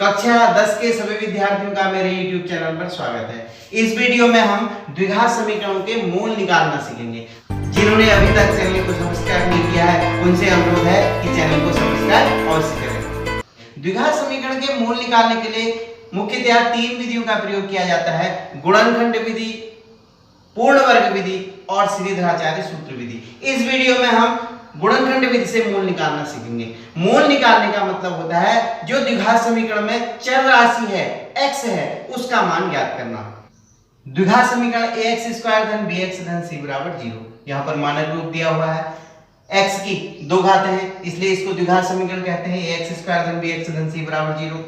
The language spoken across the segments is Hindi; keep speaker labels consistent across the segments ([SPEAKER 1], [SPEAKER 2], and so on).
[SPEAKER 1] कक्षा 10 के सभी विद्यार्थियों का मेरे YouTube चैनल पर स्वागत है। इस वीडियो में हम द्विघात समीकरणों के मूल निकालना सीखेंगे। जिन्होंने अभी तक चैनल को सब्सक्राइब नहीं किया है उनसे अनुरोध है कि चैनल को सब्सक्राइब अवश्य करें। द्विघात समीकरण के मूल निकालने के लिए मुख्यतः तीन विधियों का प्रयोग किया जाता है: गुणनखंड विधि, पूर्ण वर्ग विधि और श्रीधराचार्य सूत्र विधि। इस वीडियो में हम गुणनखंड विधि से मूल निकालना सीखेंगे। मूल निकालने का मतलब होता है जो द्विघात समीकरण में चर राशि है x है उसका मान ज्ञात करना। द्विघात समीकरण ax² धन bx धन c बराबर 0। यहाँ पर मानक रूप दिया हुआ है, x की दो घातें हैं इसलिए इसको द्विघात समीकरण कहते हैं। ax² धन bx धन c बराबर 0।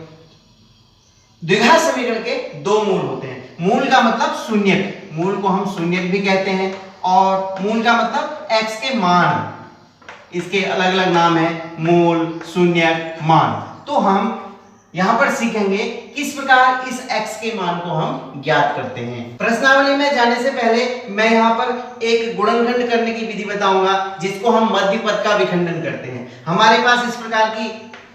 [SPEAKER 1] द्विघात समीकरण के दो मूल होते हैं। मूल का मतलब शून्यक, मूल को हम शून्यक भी कहते हैं, और मूल का मतलब x के मान, इसके अलग अलग नाम है, मूल, शून्यक, मान। तो हम यहां पर सीखेंगे किस प्रकार इस x के मान को हम ज्ञात करते हैं। प्रश्नावली में जाने से पहले मैं यहां पर एक गुणनखंड करने की विधि बताऊंगा जिसको हम मध्य पद का विखंडन करते हैं। हमारे पास इस प्रकार की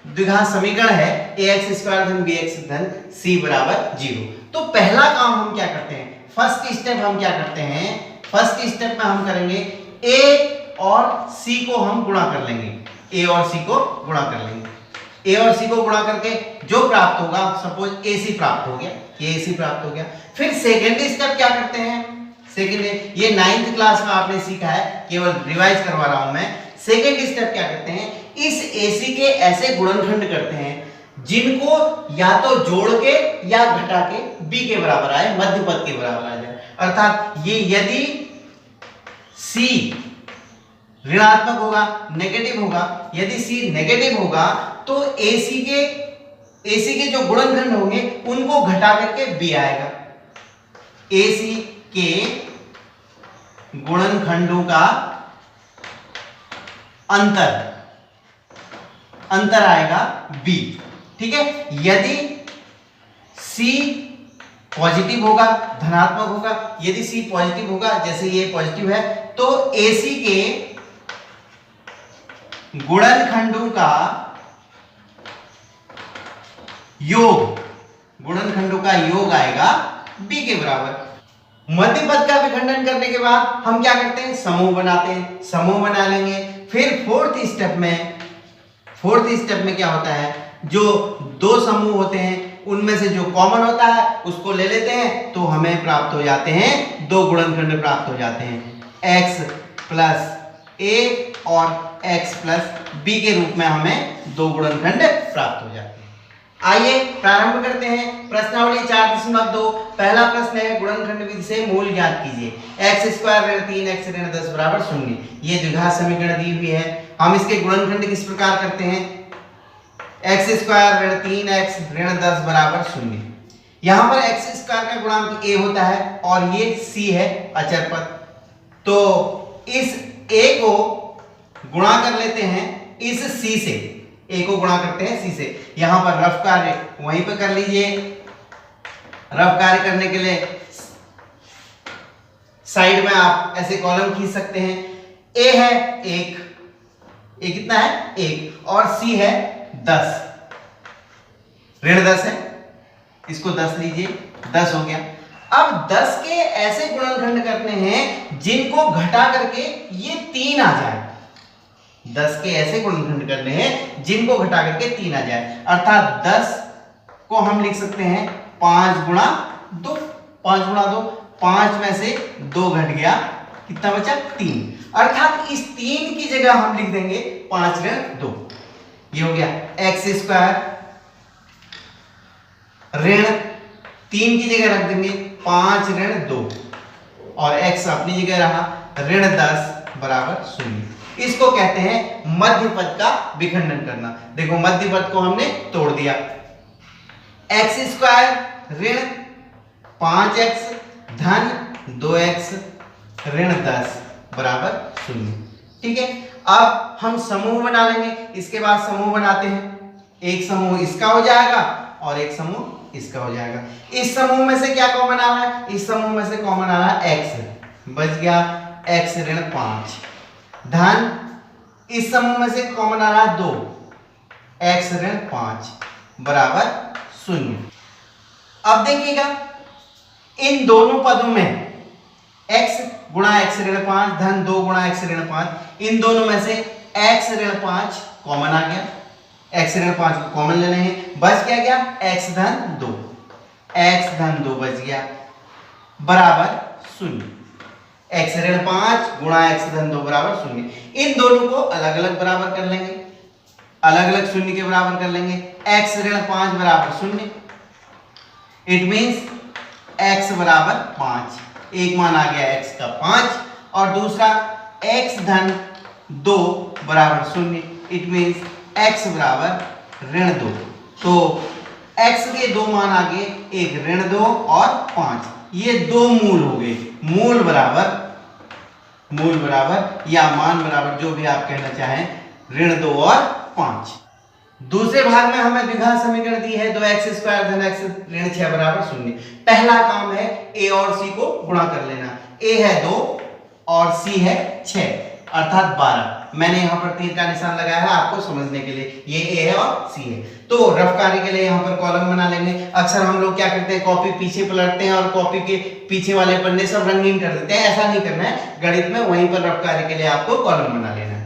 [SPEAKER 1] द्विघात समीकरण है ax² धन bx धन c बराबर 0। तो पहला काम हम क्या करते हैं, फर्स्ट स्टेप हम क्या करते हैं, फर्स्ट स्टेप में हम करेंगे a और c को हम गुणा कर लेंगे। a और c को गुणा कर लेंगे। a और c को गुणा करके जो प्राप्त होगा, सपोज ac प्राप्त हो गया, ये ac प्राप्त हो गया। फिर सेकेंड स्टेप क्या करते हैं, सेकेंड, ये 9th क्लास में आपने सीखा है, केवल रिवाइज करवा रहा हूं मैं। सेकेंड स्टेप क्या करते हैं, इस ac के ऐसे गुणनखंड करते हैं जिनको या तो जोड़ के या घटा के b के बराबर आए, मध्य पद के बराबर आ जाए। अर्थात ये यदि c ऋणात्मक होगा, नेगेटिव होगा, यदि c नेगेटिव होगा तो AC के जो गुणनखंड होंगे उनको घटा करके b आएगा। AC के गुणनखंडों का अंतर आएगा b, ठीक है। यदि c पॉजिटिव होगा, धनात्मक होगा, यदि c पॉजिटिव होगा, जैसे ये पॉजिटिव है, तो AC के गुणनखंडों का योग, गुणनखंडों का योग आएगा b के बराबर। मध्य पद का विखंडन करने के बाद हम क्या करते हैं, समूह बनाते हैं, समूह बना लेंगे। फिर फोर्थ स्टेप में क्या होता है, जो दो समूह होते हैं उनमें से जो कॉमन होता है उसको ले लेते हैं, तो हमें प्राप्त हो जाते हैं, दो गुणनखंड प्राप्त हो जाते हैं, x प्लस a और x प्लस b के रूप में हमें दो गुणनखंड प्राप्त हो जाते हैं। आइए प्रारंभ करते हैं। प्रश्नावली 4.2। पहला प्रश्न है, गुणनखंड विधि से मूल ज्ञात कीजिए। x² ऋण 3x ऋण 10 बराबर 0। ये द्विघात समीकरण दी हुई है। हम इसके गुणनखंड किस प्रकार करते हैं, x² ऋण 3x ऋण 10 बराबर 0। यहां पर x² का गुणांक a होता है और ये c है अचर पद, तो इस a को गुणा कर लेते हैं इस c से, a को गुणा करते हैं c से। यहां पर रफ कार्य वहीं पर कर लीजिए। रफ कार्य करने के लिए साइड में आप ऐसे कॉलम खींच सकते हैं। a है 1, a कितना है 1, और c है 10, ऋण 10 है, इसको 10 लीजिए, 10 हो गया। अब 10 के ऐसे गुणनखंड करने हैं जिनको घटा करके ये 3 आ जाए। 10 के ऐसे गुणनखंड करने हैं जिनको घटा करके 3 आ जाए। अर्थात 10 को हम लिख सकते हैं 5 गुणा 2, 5 गुणा 2, 5 में से 2 घट गया, कितना बचा 3। अर्थात इस 3 की जगह हम लिख देंगे 5 ऋण 2। ये हो गया x² ऋण 3 की जगह रख देंगे 5 ऋण 2 और x अपनी जगह रहा, ऋण 10 बराबर 0। इसको कहते हैं मध्य पद का विखंडन करना। देखो मध्य पद को हमने तोड़ दिया। x² ऋण 5x धन 2x ऋण 10 बराबर 0, ठीक है। अब हम समूह बना लेंगे। इसके बाद समूह बनाते हैं, एक समूह इसका हो जाएगा और एक समूह इसका हो जाएगा। इस समूह में से क्या कॉमन आ रहा है, इस समूह में से कॉमन आ रहा है x, बच गया x ऋण 5 धन, इस समूह में से कॉमन आ रहा है 2, x ऋण 5 बराबर शून्य। अब देखिएगा इन दोनों पदों में x गुणा x ऋण 5 धन 2 गुणा x ऋण 5, इन दोनों में से x ऋण 5 कॉमन आ गया, x ऋण 5 को कॉमन लेने हैं, बच क्या x धन 2, x धन 2 बच गया बराबर शून्य। x ऋण 5 गुणा x धन 2 बराबर शून्य। इन दोनों को अलग अलग बराबर कर लेंगे, अलग अलग शून्य के बराबर कर लेंगे। x ऋण 5 बराबर शून्य, इट मीन्स x बराबर 5, एक मान आ गया x का 5, और दूसरा x धन 2 बराबर शून्य, इट मीन्स x बराबर ऋण 2। तो x के दो मान आ गए, एक ऋण 2 और 5, ये दो मूल हो गए। मूल बराबर या मान बराबर जो भी आप कहना चाहें, ऋण 2 और 5। दूसरे भाग में हमें द्विघात समीकरण दी है 2x² धन x ऋण 6 बराबर शून्य। पहला काम है a और c को गुणा कर लेना। a है 2 और c है 6 अर्थात 12। मैंने यहाँ पर तीर का निशान लगाया है आपको समझने के लिए, ये a है और c है। तो रफ कार्य के लिए यहाँ पर कॉलम बना लेंगे। अक्सर हम लोग क्या करते हैं, कॉपी पीछे पलटते हैं और कॉपी के पीछे वाले पन्ने सब रंगीन कर देते हैं। ऐसा नहीं करना है, गणित में वहीं पर रफ कार्य के लिए आपको कॉलम बना लेना है।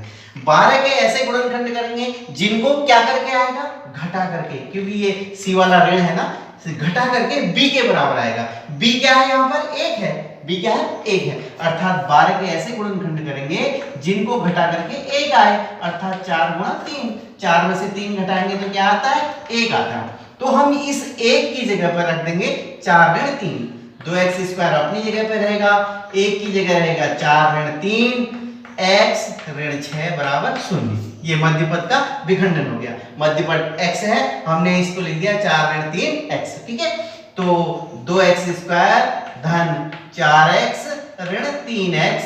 [SPEAKER 1] 12 के ऐसे गुणनखंड करेंगे जिनको क्या करके आएगा, घटा करके, क्योंकि ये c वाला ऋण है ना, घटा करके b के बराबर आएगा। b क्या है यहाँ पर, 1 है, b क्या है, 1 है, अर्थात 12 के ऐसे गुणनखंड करेंगे जिनको घटा करके 1 आए, अर्थात 4 गुणा 3, 4 में से 3 घटाएंगे तो क्या आता है, 1 आता है। तो हम इस 1 की जगह पर रख देंगे 4 ऋण 3, 2x² अपनी जगह पर रहेगा, 1 की जगह रहेगा 4 ऋण 3 x ऋण 6 बराबर शून्य। ये मध्य पद का विखंडन हो गया। मध्य पद x है, हमने इसको लिख दिया 4 ऋण 3 x, ठीक है। तो 2x² धन 4x ऋण 3x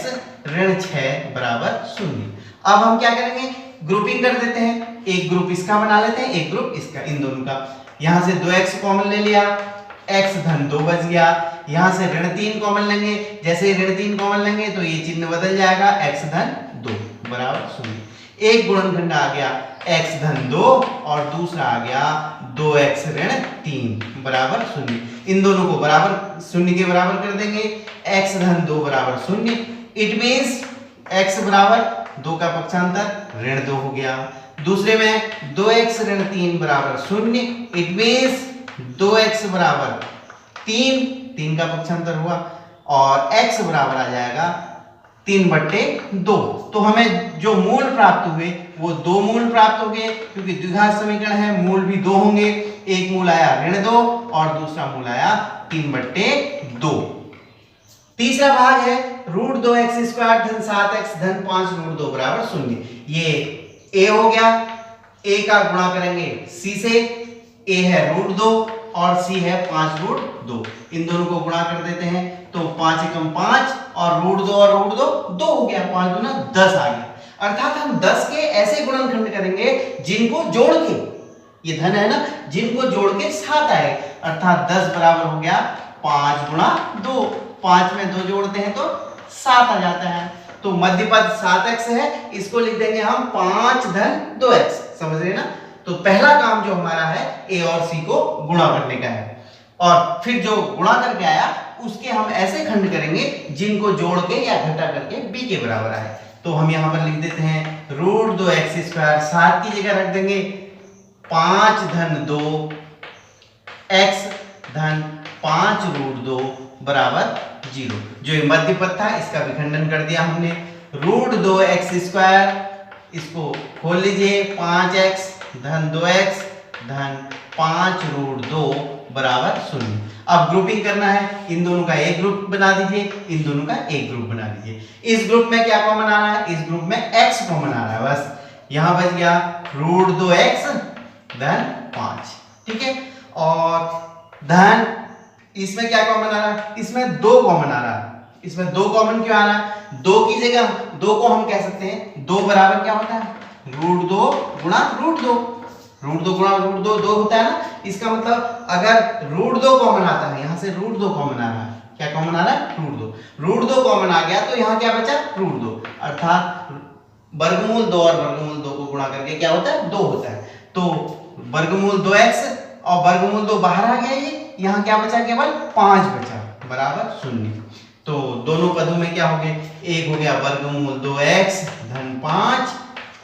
[SPEAKER 1] ऋण 6 बराबर शून्य। अब हम क्या करेंगे, ग्रुपिंग कर देते हैं। एक ग्रुप इसका बना लेते हैं, एक ग्रुप इसका, इन दोनों का। यहां से 2x कॉमन ले लिया, x धन 2 बच गया। यहां से ऋण 3 कॉमन लेंगे, जैसे ऋण 3 कॉमन लेंगे तो ये चिन्ह बदल जाएगा, x धन 2 बराबर शून्य। एक गुणनखंड आ गया x धन 2 और दूसरा आ गया 2x ऋण 3 बराबर शून्य। इन दोनों को बराबर शून्य के बराबर कर देंगे, x धन 2 बराबर शून्य, इट मीन्स x बराबर 2 का पक्षांतर ऋण 2 हो गया। दूसरे में 2x ऋण 3 बराबर शून्य, इट मीन्स 2x बराबर 3 का पक्षांतर हुआ, और x बराबर आ जाएगा 3/2। तो हमें जो मूल प्राप्त हुए वो 2 मूल प्राप्त हो गए, क्योंकि द्विघात समीकरण है, मूल भी 2 होंगे। एक मूल आया ऋण 2 और दूसरा मूल आया 3/2। तीसरा भाग है √2x² धन 7x धन 5 √2 बराबर शून्य। ये a हो गया, a का गुणा करेंगे c से, a है √2 और c है 5 √2। इन दोनों को गुणा कर देते हैं तो 5 एकम 5 और √2 और √2 2 हो गया, 5 गुना 10 आ गया। अर्थात हम 10 के ऐसे गुणनखंड करेंगे जिनको जोड़ के, ये धन है ना, जिनको जोड़ के 7 आए, अर्थात 10 बराबर हो गया 5 गुणा 2। 5 में 2 जोड़ते हैं तो 7 आ जाता है। तो मध्य पद 7x है, इसको लिख देंगे हम 5 धन 2x, समझ रहे ना। तो पहला काम जो हमारा है a और c को गुणा करने का है, और फिर जो गुणा करके आया उसके हम ऐसे खंड करेंगे जिनको जोड़ के या घटा करके b के बराबर आए। तो हम यहाँ पर लिख देते हैं √2x², 7 की जगह रख देंगे 5 धन 2 x धन 5 √2 बराबर 0। जो ये मध्य पद था इसका विखंडन कर दिया हमने। √2x², इसको खोल लीजिए, 5x धन 2x धन 5 √2 बराबर शून्य। अब ग्रुपिंग करना है, इन दोनों का एक ग्रुप बना दीजिए, इन दोनों का एक ग्रुप बना दीजिए। इस ग्रुप में क्या कॉमन आ रहा है, इस ग्रुप में x कॉमन आ रहा है, बस यहां बच गया √2x धन 5, ठीक है। और धन इसमें क्या कॉमन आ रहा है, इसमें 2 कॉमन आ रहा है। इसमें 2 कॉमन क्यों आ रहा है, 2 की जगह 2 को हम कह सकते हैं 2 बराबर क्या होता है, √2 गुणा √2, √2 गुणा √2 2 होता है ना। इसका मतलब अगर √2 कॉमन आता है, यहां से √2 कॉमन आ रहा है, क्या कॉमन आ रहा है, √2 कॉमन आ गया तो यहां क्या बचा, √2, अर्थात वर्गमूल 2 और वर्गमूल 2 को गुणा करके क्या होता है, 2 होता है। तो वर्गमूल 2x और वर्गमूल 2 बाहर आ गया, ये यहाँ क्या बचा, केवल 5 बचा, बराबर 0। तो दोनों पदों में क्या हो गया, एक हो गया वर्गमूल 2x धन 5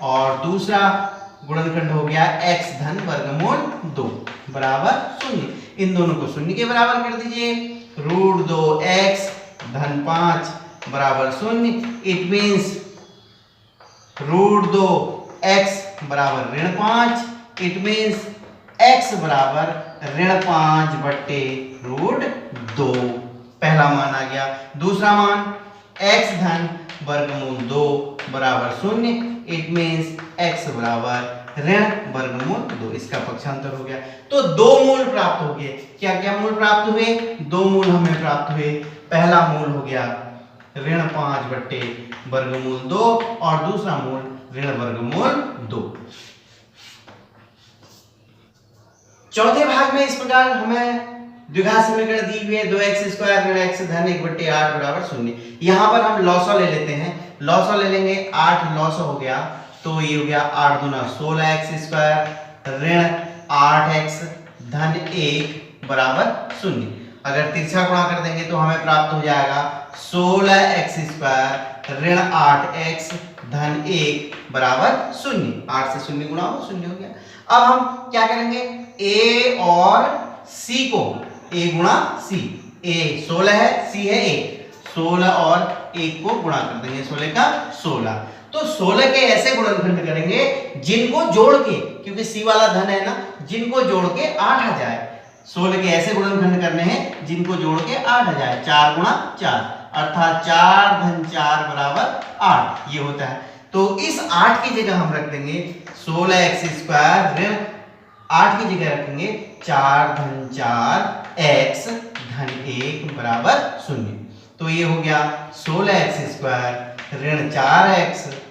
[SPEAKER 1] और दूसरा गुणनखंड हो गया x धन वर्गमूल 2 बराबर 0। इन दोनों को 0 के बराबर कर दीजिए। रूट 2x धन 5 बराबर 0। इट मीन्स रूट 2x बराबर ऋण 5। इट मीन्स x बराबर ऋण 5 बट्टे रूट 2। पहला मान आ गया। दूसरा मान x धन वर्गमूल 2 बराबर 0। इट मीन्स x बराबर ऋण वर्गमूल 2। इसका पक्षांतर हो गया। तो दो मूल प्राप्त हो गए। क्या क्या मूल प्राप्त हुए, दो मूल हमें प्राप्त हुए। पहला मूल हो गया ऋण 5 बट्टे वर्गमूल 2 और दूसरा मूल ऋण वर्गमूल 2। चौथे भाग में इस प्रकार हमें द्विघात समीकरण दी हुई है 2x² ऋण x धन 1/8 बराबर 0। यहाँ पर हम लॉसो ले लेते हैं। लॉसो ले लेंगे, 8 लॉसो हो गया तो ये हो गया 8 दूना 16x² ऋण 8x धन 1 बराबर 0। अगर तिरछा गुणा कर देंगे तो हमें प्राप्त हो जाएगा 16x² ऋण 8x धन 1 बराबर 0। 8 से 0 गुणा हो 0 हो गया। अब हम क्या करेंगे, a और c को a गुणा c, a 16 है, c है 1, 16 और 1 को गुणा कर देंगे, 16 का 16। तो 16 के ऐसे गुणनखंड करेंगे जिनको जोड़ के, क्योंकि c वाला धन है ना, जिनको जोड़ के 8 आ जाए। 16 के ऐसे गुणनखंड करने हैं जिनको जोड़ के 8 आ जाए। 4 गुणा 4 अर्थात 4 धन 4 बराबर 8 ये होता है। तो इस 8 की जगह हम रख देंगे 16x² ऋण 8 की जगह रखेंगे 4 धन 4 x धन 1 बराबर 0। तो ये हो गया 16x² ऋण 4x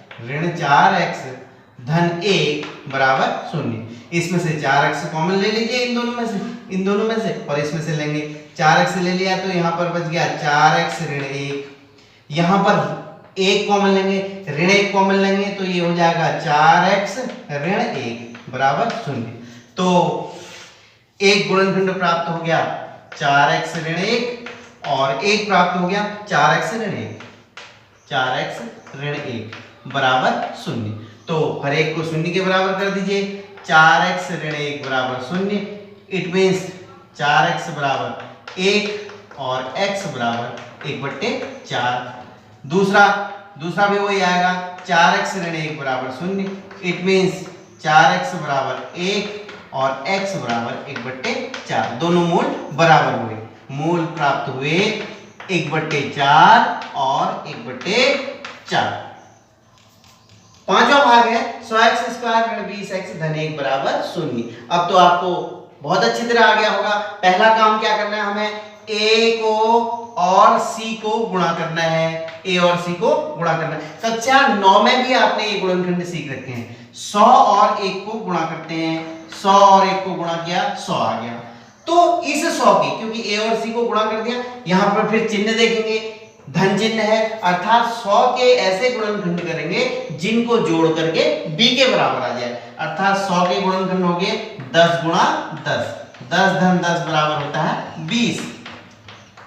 [SPEAKER 1] धन 1 बराबर 0। इसमें से 4x कॉमन ले लीजिए, इन दोनों में से और इसमें से लेंगे। 4x ले लिया तो यहाँ पर बच गया 4x ऋण 1। यहाँ पर 1 कॉमन लेंगे, ऋण 1 कॉमन लेंगे तो ये हो जाएगा 4x ऋण 1 बराबर 0। तो एक गुणनखंड प्राप्त हो गया 4x ऋण 1 और एक प्राप्त हो गया 4x ऋण 1, 4x ऋण 1 बराबर 0। तो हर एक को 0 के बराबर कर दीजिए। 4x ऋण 1 बराबर 0। इट मीन्स 4x बराबर 1 और x बराबर 1/4। दूसरा भी वही आएगा, 4x ऋण 1 बराबर 0। इट मीन्स 4x बराबर 1 और x बराबर 1/4। दोनों मूल बराबर हुए, मूल प्राप्त हुए 1/4 और 1/4। पांचवा भाग है 100x² ऋण 20x धन 1 बराबर 0। अब तो आपको बहुत अच्छी तरह आ गया होगा। पहला काम क्या करना है, हमें a को और c को गुणा करना है। a और c को गुणा करना है। कक्षा 9 में भी आपने ये गुणनखंड सीख रखे हैं। 100 और 1 को गुणा करते हैं, 100 और 1 को गुणा किया 100 आ गया। तो इस 100 की, क्योंकि a और c को गुणा कर दिया, यहां पर फिर चिन्ह देखेंगे, धन चिन्ह है, अर्थात 100 के ऐसे गुणनखंड करेंगे जिनको जोड़ करके b के बराबर आ जाए। अर्थात 100 के गुणनखंड हो गए 10 गुणा 10, 10 धन 10 बराबर होता है 20,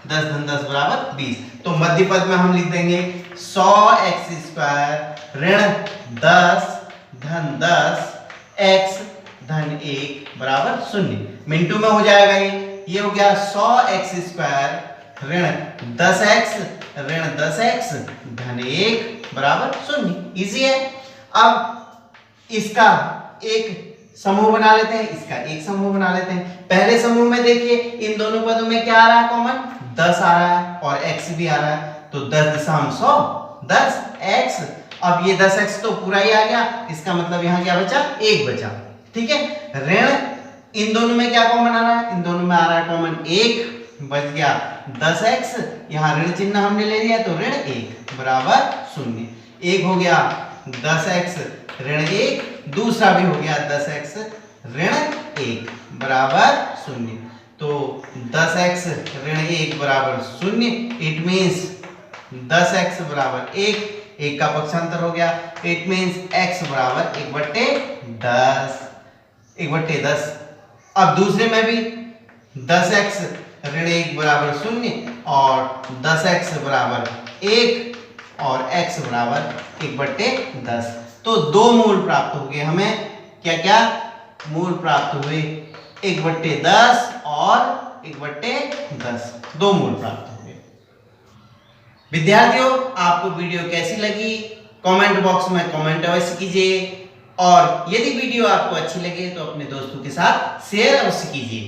[SPEAKER 1] 10 धन 10 बराबर 20। तो मध्य पद में हम लिख देंगे 100x² ऋण 10 धन 10 x धन 1 बराबर 0। मिनटों में हो जाएगा ये हो गया 100x² ऋण 10x ऋण 10x धन 1 बराबर 0। इजी है। अब इसका एक समूह बना लेते हैं, इसका एक समूह बना लेते हैं। पहले समूह में देखिए इन दोनों पदों में क्या आ रहा है कॉमन, 10 आ रहा है और x भी आ रहा है। तो 10 दशम 100, 10x। अब ये 10x तो पूरा ही आ गया, इसका मतलब यहाँ क्या बचा, 1 बचा। ठीक है। ऋण इन दोनों में क्या कॉमन आ रहा है, इन दोनों में आ रहा है कॉमन 1, बच गया 10x। यहाँ ऋण चिन्ह हमने ले लिया तो ऋण 1 बराबर 0। एक हो गया 10x ऋण 1, दूसरा भी हो गया 10x ऋण 1 बराबर 0। तो 10x ऋण 1 बराबर 0। इट मीन्स 10x बराबर 1, 1 का पक्षांतर हो गया। इट मीन्स x बराबर 1/10, 1/10 अब दूसरे में भी 10x ऋण 1 बराबर 0 और 10x बराबर 1 और x बराबर 1/10। तो दो मूल प्राप्त हो गए हमें। क्या क्या मूल प्राप्त हुए? 1/10 और 1/10, दो मूल प्राप्त हो गए। विद्यार्थियों, आपको वीडियो कैसी लगी कमेंट बॉक्स में कमेंट अवश्य कीजिए और यदि वीडियो आपको अच्छी लगे तो अपने दोस्तों के साथ शेयर अवश्य कीजिए।